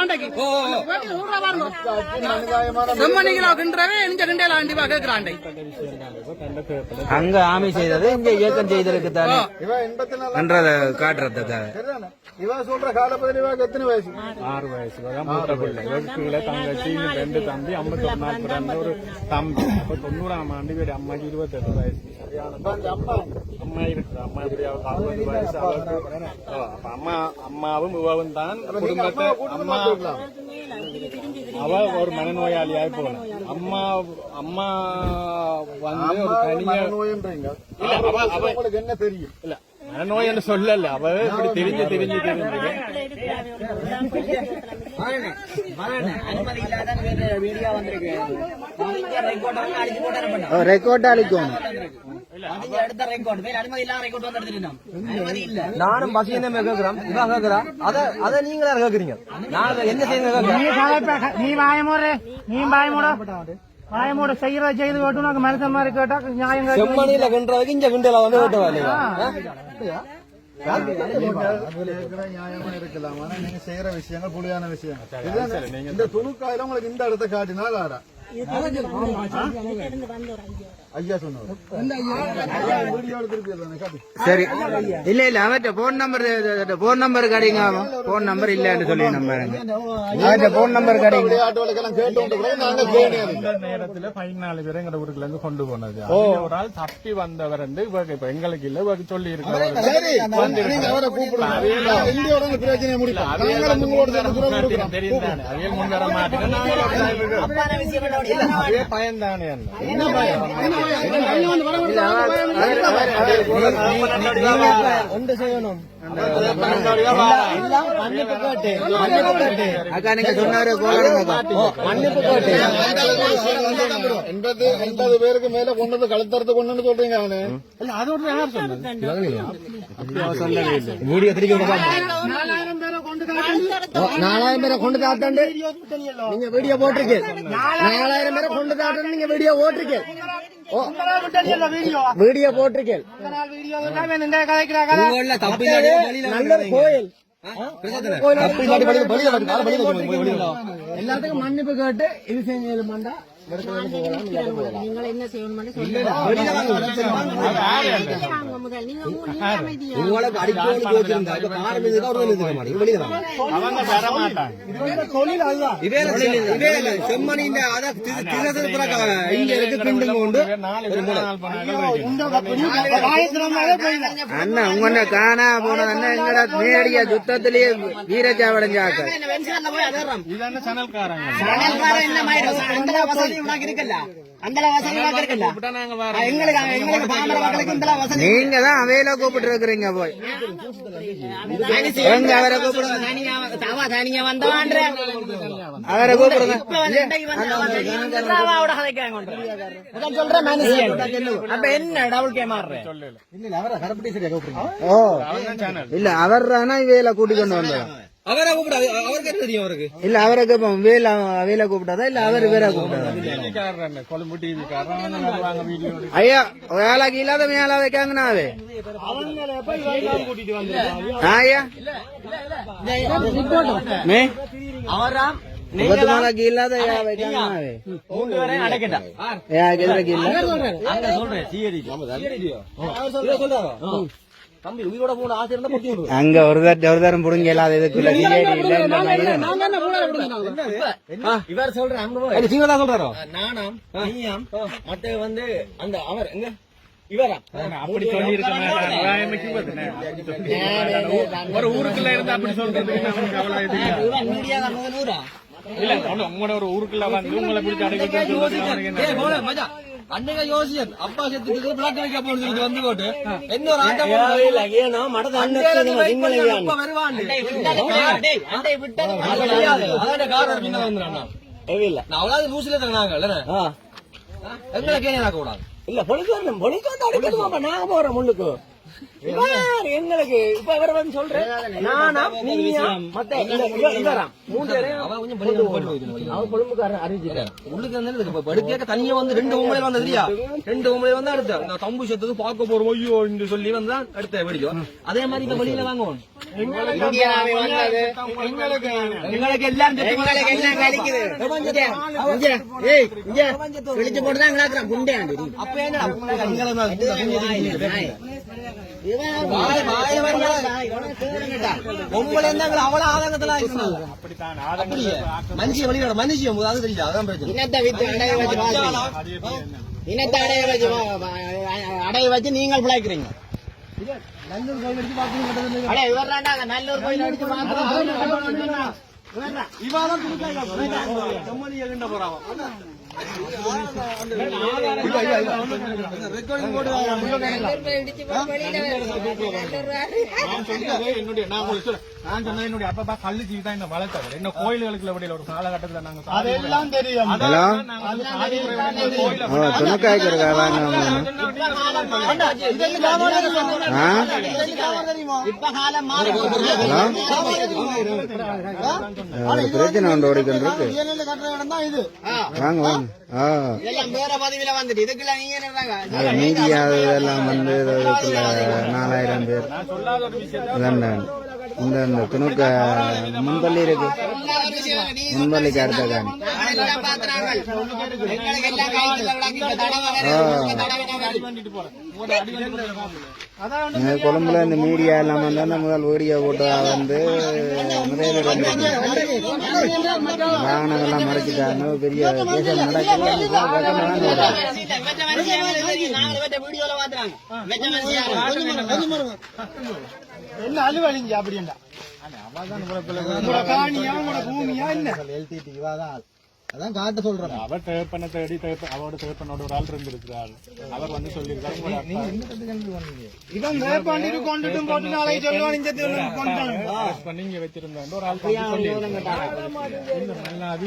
மண்டைக்கு செம்மணி கிலோ கிண்டவே இந்த கிண்டையில ஆண்டி கேட்கிறாண்டை அங்க ஆமை செய்தது இங்க இயக்கம் செய்ததுக்கு தானே என்றதை காட்டுறதுக்காக. இவன் சொல்ற காலப்பதில் இவன் எத்தனை வயசு? 6 வயசு மூத்த பிள்ளை. இவருக்குள்ள தங்கச்சி 2 தம்பி 51 நாள் பிறந்த ஒரு தம்பி. அப்ப 90ஆம் ஆண்டு இவரு அம்மாக்கு 28 வயசு. அம்மா இருக்கு. அம்மா எப்படியாவது 60 வயசு. அப்ப அம்மாவும் இவவும் தான் குடும்பத்தை. அவ ஒரு மனநோயாளியாய் போன அம்மா வந்து ஒரு தனியா உங்களுக்கு என்ன தெரியும்? இல்ல மனநோய் என்று சொல்லல. அவ இப்படி தெரிஞ்சு ரெக்கார்ட் அளிக்கும். நானும் பசியனே கேட்கிறோம். இவன் கேட்கிறா அதை நீங்களா கேட்கறீங்க. நான் என்ன செய்யணும்? நீ வாயமோட வாயமோட செய்யறத செய்து கேட்டு உனக்கு மனுஷன் மாதிரி கேட்டா நியாயம். செம்மணியில கிண்டுறதுக்கு இங்க கிண்டல வந்து கேட்டவா இல்லையா? நியாயமா இருக்கலாம். ஆனா நீங்க செய்யற விஷயங்கள் புலியான விஷயம். இந்த துணுக்காயில உங்களுக்கு இந்த இடத்த காட்டினால் ஆடா ஐயா சொன்னாரு. சரி இல்ல இல்ல அவர்கிட்ட போன் நம்பர் கிடைங்க. போன் நம்பர் இல்லன்னு சொல்லி நம்பருங்க. அவர்கிட்ட போன் நம்பர் கிடைங்க. நேரத்துல 14 பேரை எங்க ஊருக்குல இருந்து கொண்டு போனது. ஒரு ஆள் தப்பி வந்தவர் இப்ப எங்களுக்கு இல்ல சொல்லி இருக்கிறார். தெரியும் அவையில் முன் வர மாட்டேங்க. பயன்தானே ஒன்று செய்யணும். அக்கா நீங்க சொன்னாரு 80 பேருக்கு மேல கொண்டு கழுத்தறது கொண்டு சொல்றீங்க. அவனு வீடியோ திருப்பி 4000 பேரை கொண்டு தாத்தாண்டு நீங்க வீடியோ போட்டிருக்கீங்க. 4000 பேரை கொண்டு தாத்தாண்டு நீங்க வீடியோ போட்டிருக்கீங்க. வீடியோ போட்டிருக்கேன். நல்ல கோயில் எல்லாத்துக்கும் மன்னிப்பு கேட்டு இது செஞ்சா அண்ணா உங்க காணா போனது எங்கடா நேரடியா யுத்தத்திலேயே வீரச்சாவடைஞ்சாக்க நீங்க தான் அவையில கூப்பிட்டு இருக்கிறீங்க. போய் அவரை கூப்பிடுங்க. அவரை கூப்பிடுங்க. இல்ல அவர் தானே இவையில கூட்டிக் கொண்டு வந்தார். அவரை கூப்பிடாது. அவருக்கு தெரியும். அவருக்கு இல்ல அவரை கேட்போம். வேலை கூப்பிட்டாதா இல்ல அவர் வேற கூப்பிட்டாதா? ஐயா வேலைக்கு இல்லாத மேல வைக்காங்கண்ணா. ஐயா அவராம் நாளைக்கு இல்லாத அங்க ஒரு தரம் புடுங்க இல்லாத இதுக்குள்ள இவர் சொல்றாரோ நானாம் மற்ற வந்து அந்த அவர் எங்க இவரா அப்படி சொல்லி ஒரு ஊருக்குள்ள இருந்து அப்படி சொல்றது இல்ல உங்களோட ஒரு ஊருக்குள்ள வந்து உங்களை பிடிச்சி அடைக்க அன்னைக்கு யோசியன் அப்பா செத்துக்கு பிளாக் வைக்க போறது வந்து போட்டு என்ன ஒரு ஆட்டம் அவ்வளவு லூசில தராங்க எங்களை கேட்க கூடாது இல்ல பொலிக்காந்து அடிக்கணுமா நாங்க போறோம் முன்னுக்கு எங்களுக்கு இப்ப அவரை வந்து சொல்றேன் நானா நீங்க மத்த இவராம் மூணு பேரையும் அவ கொஞ்சம் அவ கொழும்புக்காரர் அறிவிச்சிட்டார் உள்ளுக்கு வந்து இப்ப படுக்கையாக தனியா வந்து 2 உமலையில வந்தது இல்லையா 2 உமலையில வந்து அடுத்த இந்த தம்பு சத்துக்கு பார்க்க போறோம் ஐயோ என்று சொல்லி வந்தா அடுத்த வெடிக்கும் அதே மாதிரி இந்த வெளியில வாங்குவோம் எங்களுக்கு எல்லாம் வெளிச்சு போட்டுதான் குண்டே அப்ப உங்களை அவ்வளவு ஆதங்கத்துல மனுஷிய வழியோட மனுஷியம் அது தெரியாது அதான் பிரச்சனை இனத்தை அடைய வச்சு நீங்கள் பிழைக்கிறீங்க நல்லூர் கோயில் அடிச்சு பாத்தீங்க நல்லூர் கோயில் அடிச்சு இவாதான் துணிக்காய் போறான் என்னுடைய அப்பா கல்லு ஜீவி தான் இந்த வளர்த்தவர் என்ன கோயில்களுக்கு விடையில ஒரு காலகட்டத்துல நாங்க அதெல்லாம் தெரியும் பிரச்சனை உண்டு ஓடிக்கிட்டு வாங்க வாங்க மீடியா இதெல்லாம் வந்து 4000 பேர் இந்த துணுக்க முன்பள்ளி இருக்கு முன்பள்ளிக்கு அடுத்த காணி கொழும்புல இந்த மீடியா எல்லாம் வந்து முதல் வீடியோ போட்டு வந்து முதலில் வாகனங்கள்லாம் மறைச்சிட்டாங்க பெரிய கேசல் என்ன அலுவலிங்க அப்படின்னா பூமியா என்ன அதான் காட்ட சொல்றேன் அவர் தேப்பனை தேடி அவரோட தேப்பனோட ஒரு ஆள் இருந்திருக்கிறார் அவர் வந்து சொல்லியிருக்காரு இவன் தேப்பாண்டிட்டு கொண்டுட்டு போட்டு நாளைக்கு சொல்லுவான் நீங்க வச்சிருந்தேன் ஒரு ஆள் சொல்லி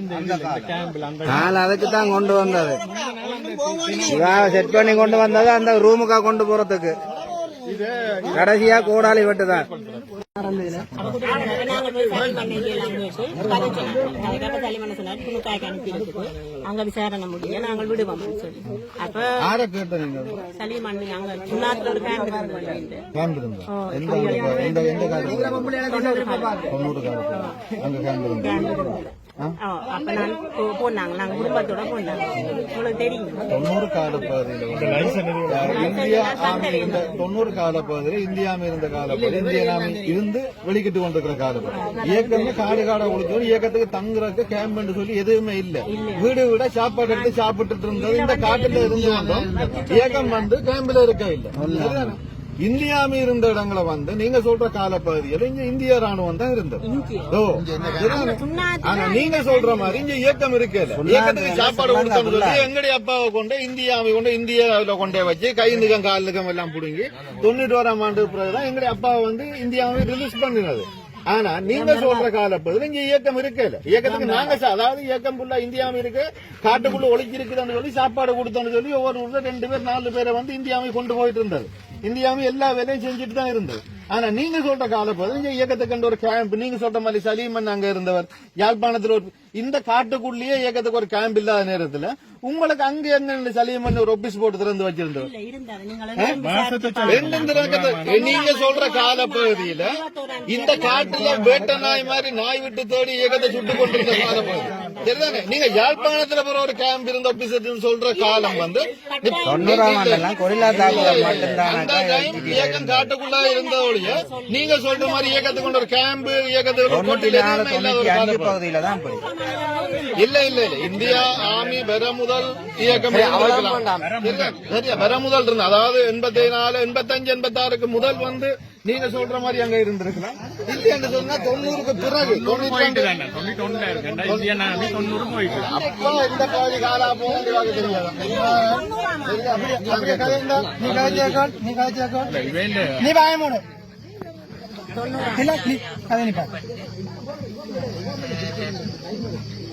இந்த கேம்பில் அந்த அதுக்கு தான் கொண்டு வந்தது செட் பண்ணி கொண்டு வந்தது அந்த ரூமுக்கா கொண்டு போறதுக்கு கடைசியா கோடாலி வெட்டுதான் அங்க விசாரணை முடிய நாங்கள் விடுவோம் சொல்லி அப்ப சலீமன் அங்க சுண்ணாத்துல ஒரு அப்ப நான் போனாங்க நாங்க குடும்பத்தோட போனாங்க உங்களுக்கு தெரியும் 90 காலப்பகுதியில் இந்தியாவில் இருந்த காலப்பகுதி இந்தியாவில் இருந்து வெளிக்கிட்டு கொண்டிருக்கிற காலப்பகுதி இயக்கமே காடு காடா ஒழிச்சு இயக்கத்துக்கு தங்குறதுக்கு கேம்ப் சொல்லி எதுவுமே இல்ல வீடு விட சாப்பாடு எடுத்து சாப்பிட்டு இருந்தது இந்த காட்டுல இருந்து வந்தோம் இயக்கம் வந்து கேம்பில் இருக்க இல்ல இந்தியாவில் இருந்த இடங்களை வந்து நீங்க சொல்ற காலப்பகுதியில் இங்க இந்திய ராணுவம் தான் இருந்தது ஆனா நீங்க சொல்ற மாதிரி இங்க இயக்கம் இருக்கல இயக்கத்துக்கு சாப்பாடு கொடுத்தோம்னு சொல்லி எங்களுடைய அப்பாவை கொண்டு இந்தியாவை கொண்டு இந்தியாவில கொண்டே வச்சு கை நிகம் கால் நிகம் எல்லாம் புடுங்கி 91ஆம் ஆண்டு பிறகுதான் எங்களுடைய அப்பாவை வந்து இந்தியாவை ரிலீஸ் பண்ணினது ஆனா நீங்க சொல்ற காலப்பகுதியில் இங்க இயக்கம் இருக்கல இயக்கத்துக்கு நாங்க அதாவது இயக்கம் ஃபுல்லா இந்தியாவில் இருக்கு காட்டுக்குள்ள ஒழிச்சு இருக்குதுன்னு சொல்லி சாப்பாடு கொடுத்தோம்னு சொல்லி ஒவ்வொரு ஊர்ல 2 பேர் 4 பேரை வந்து இந்தியாவை கொண்டு போயிட்டு இருந்தது இந்தியாவும் எல்லா வேலையும் செஞ்சுட்டு தான் இருந்தது ஆனா நீங்க சொல்ற காலப்போது இங்க இயக்கத்துக்கு ஒரு கேம்ப் நீங்க சொல்ற மாதிரி சலீமன் அங்க இருந்தவர் யாழ்ப்பாணத்துல ஒரு இந்த காட்டுக்குள்ளேயே இயக்கத்துக்கு ஒரு கேம்ப் இல்லாத நேரத்துல உங்களுக்கு அங்க எங்க சலீமன் ஒரு ஆபீஸ் போட்டு திறந்து வச்சிருந்தவர் நீங்க சொல்ற காலப்பகுதியில இந்த காட்டுல வேட்ட நாய் மாதிரி நாய் விட்டு தேடி இயக்கத்தை சுட்டு கொண்டிருந்த காலப்பகுதி சரிதானே நீங்க யாழ்ப்பாணத்துல போற ஒரு கேம்ப் இருந்த ஆபீஸ் சொல்ற காலம் வந்து இயக்கம் காட்டுக்குள்ள இருந்தவொழிய நீங்க சொல்ற மாதிரி இயக்கத்துக்கு கொண்ட ஒரு கேம்ப் இயக்கத்துக்கு இல்ல இல்ல இல்ல இந்தியா ஆர்மி பெற முதல் இயக்கம் பெற முதல் இருந்த அதாவது 84 85 86க்கு முதல் வந்து நீங்க சொல்ற மாதிரி அங்க இருந்திருக்கலாம் இல்லைன்னு சொன்னா 90க்கு பிறகு 92 அப்போ இந்த பகுதி காலா போக தெரியாது நீ பயமோடு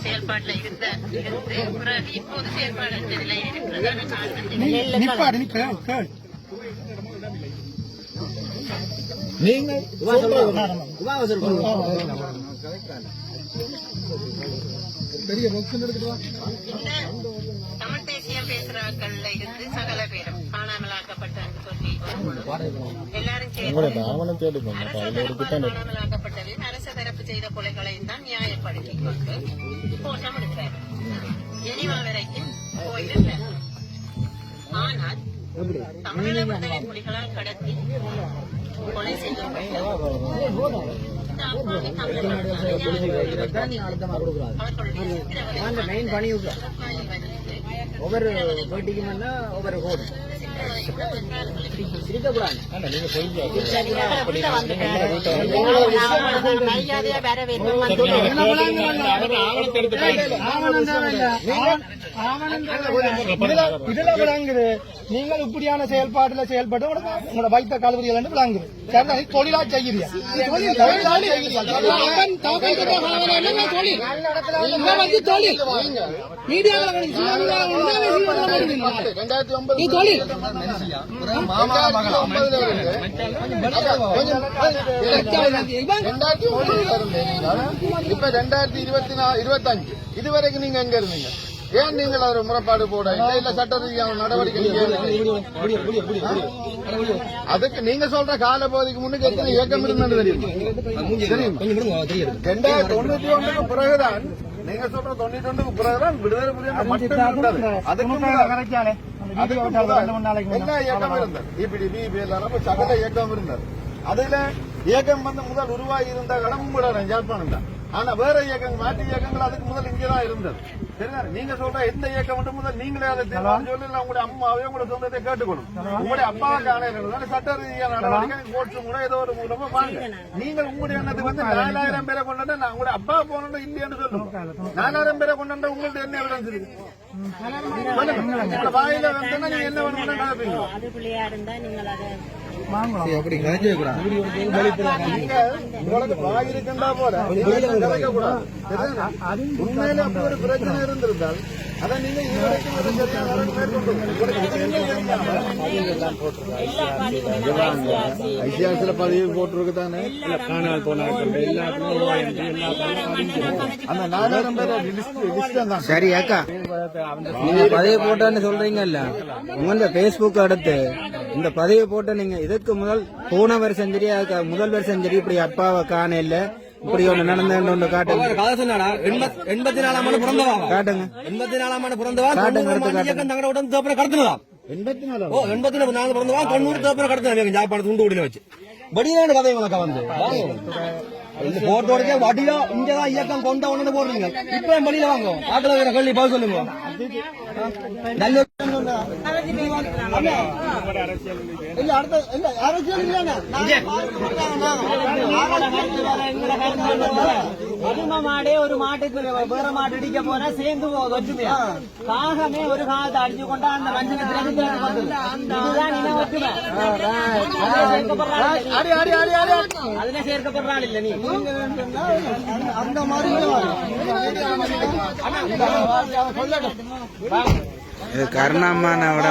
செயல்பாட்டில் இருந்த இப்போது செயல்பாடு நிப்பாடு நீங்க தமிழ் தேசியம் பேசுறாக்கள்ல இருந்து சகல பேரும் காணாமலாக்கப்பட்டன்னு சொல்லி எல்லாரும் சேர்ந்து காணாமலாக்கப்பட்டதில் அரச தரப்பு செய்த கொலைகளை தான் நியாயப்படுத்திக் கொண்டு கோஷம் எடுக்கிறார். ஜெனீவா வரைக்கும் போயிருந்தார். ஆனால் தமிழக விடுதலை புலிகளால் கடத்தி கொலை செய்யப்பட்ட இந்த அப்பாவி ஒவ்வொரு போட்டிக்கும் ஒவ்வொரு கோடு சிரிக்கக்கூடாது. மரியாதையா வேற வேண்டும் இதுல விளங்குது. நீங்கள் இப்படியான செயல்பாடுல செயல்பட்டு உங்களோட வைத்த கல்லூரிகள் விளங்குது. தொழிலா செய்கிறீங்க இப்ப 2025 இதுவரைக்கும் நீங்க எங்க இருந்தீங்க? ஏன் நீங்கள் ஒரு முறைப்பாடு போட இல்ல சட்ட ரீதியான நடவடிக்கை அதுக்கு நீங்க சொல்ற கால பகுதிக்கு முன்னுக்கு எத்தனை இயக்கம் இருந்தது தெரியுமா? 2091 பிறகுதான் நீங்க சொல்ற 91 பிறகுதான் விடுதலை புலிகள் மட்டும் இருந்தது. அதுக்கு எல்லா இயக்கம் இருந்தது. இப்படி சகல இயக்கம் இருந்தது. அதுல இயக்கம் முதல் உருவாகி இருந்த இடம் கூட யாழ்ப்பாணம் தான். ஆனா வேற இயக்கங்கள் மாற்று இயக்கங்கள் அதுக்கு முதல் இங்கதான் இருந்தது. சரிங்களா? நீங்க சொல்ற எந்த இயக்கம் மட்டும் முதல் நீங்களே அதை சொல்லி உங்களுடைய அம்மாவே உங்களோட சொந்தத்தை கேட்டுக்கணும். உங்களுடைய அப்பாவை காண சட்ட ரீதியான நடவடிக்கை கோர்ட்ஸ் கூட ஏதோ ஒரு மூலமா வாங்க. நீங்கள் உங்களுடைய எண்ணத்துக்கு 4000 பேரை கொண்டு நான் உங்களுடைய அப்பா போனோம் இல்லையான்னு சொல்லுங்க. 4000 பேரை கொண்டு உங்கள்ட்ட என்ன எவிடன்ஸ் இருக்கு? வாயில வந்து நீங்க என்ன வேணும்னு நினைப்பீங்க? அது பிள்ளையா இருந்தா நீங்கள் அதை வாயிருக்கா போல உண்மையில அப்படி ஒரு பிரச்சனை இருந்திருந்தால் அதை நீங்க ஐசிஆர்சில பதிவு போட்டிருக்கு தானே. காணாமல் போனார்கள் அந்த 4000 பேர் லிஸ்ட் தான். சரி அக்கா, நீங்க பதிவு போட்டேன்னு சொல்றீங்கல்ல, உங்க பேஸ்புக் அடுத்து இந்த பதிவு போட்ட நீங்க இதுக்கு போன வருஷம் சரி முதல் வருஷம் சரி இப்படி அப்பாவை காண இல்ல இப்படி ஒண்ணு நடந்து காட்டுங்க. 84ஆம் ஆண்டு பிறந்தவா காட்டுங்க. 84ஆம் ஆண்டு பிறந்தவா காட்டுங்க. தங்களோட உடம்பு தேப்பரை கடத்தினதா 84 பிறந்தவா 90 தேப்பரை கடத்தினா ஜாப்பாடு துண்டு உடனே வச்சு வடியான கதை உனக்கு வந்து போறதோட வடியா இங்கதான் இயக்கம் கொண்ட உடனே போடுறீங்க. இப்ப வெளியில வாங்க ஆக்கல வேற கல்வி பதில் சொல்லுங்க. நல்ல எரும மாடே ஒரு மாட்டுக்கு வேற மாட்டு அடிக்க போற சேர்ந்து ஒற்றுமையா காகமே ஒரு காலத்தை அடிச்சு கொண்டா அந்த மஞ்சள் இதுதான் இன ஒற்றுமை. அதுல சேர்க்கப்படுறாள் இல்ல நீ அந்த மாதிரி கருணாமானோட